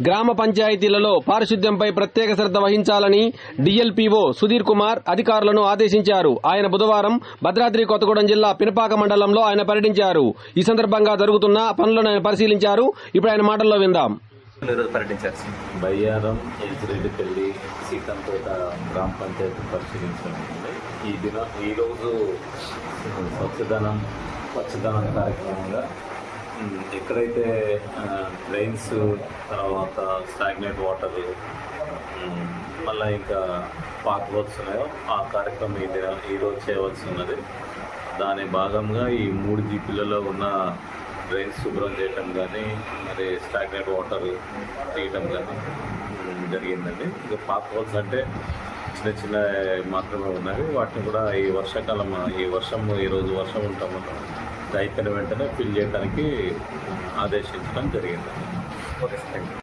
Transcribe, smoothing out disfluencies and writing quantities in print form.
గ్రామ పంచాయతీలలో పారిశుద్ధ్యంపై ప్రత్యేక శ్రద్ధ వహించాలని డీఎల్పీఓ సుధీర్ కుమార్ అధికారులను ఆదేశించారు. ఆయన బుధవారం భద్రాద్రి కొత్తగూడెం జిల్లా పినపాక మండలంలో ఆయన పర్యటించారు. ఈ సందర్భంగా జరుగుతున్న పనులను ఆయన పరిశీలించారు. ఇప్పుడు ఆయన మాటల్లో విందాం. బయ్యారం ఎల్జిరెడ్డిపల్లి సీతంపేట గ్రామ పంచాయతీ పరిశీలించడం. ఈరోజు స్వచ్ఛదనం కార్యక్రమంగా ఎక్కడైతే డ్రైన్స్, తర్వాత స్టాగ్నేట్ వాటర్, మళ్ళీ ఇంకా పార్క్ వర్క్స్ ఉన్నాయో ఆ కార్యక్రమం ఈరోజు చేయవలసి ఉన్నది. దాని భాగంగా ఈ 3 జీపీలలో ఉన్న డ్రైన్స్ శుభ్రం చేయటం కానీ, మరి స్టాగ్నేట్ వాటర్ తీయటం కానీ జరిగిందండి. ఇంకా పార్క్ వర్క్స్ అంటే చిన్న చిన్న మాత్రమే ఉన్నాయి. వాటిని కూడా ఈ ఈరోజు వర్షం ఉండటం వల్ల అయిపోయిన వెంటనే ఫిల్ చేయడానికి ఆదేశించడం జరిగింది.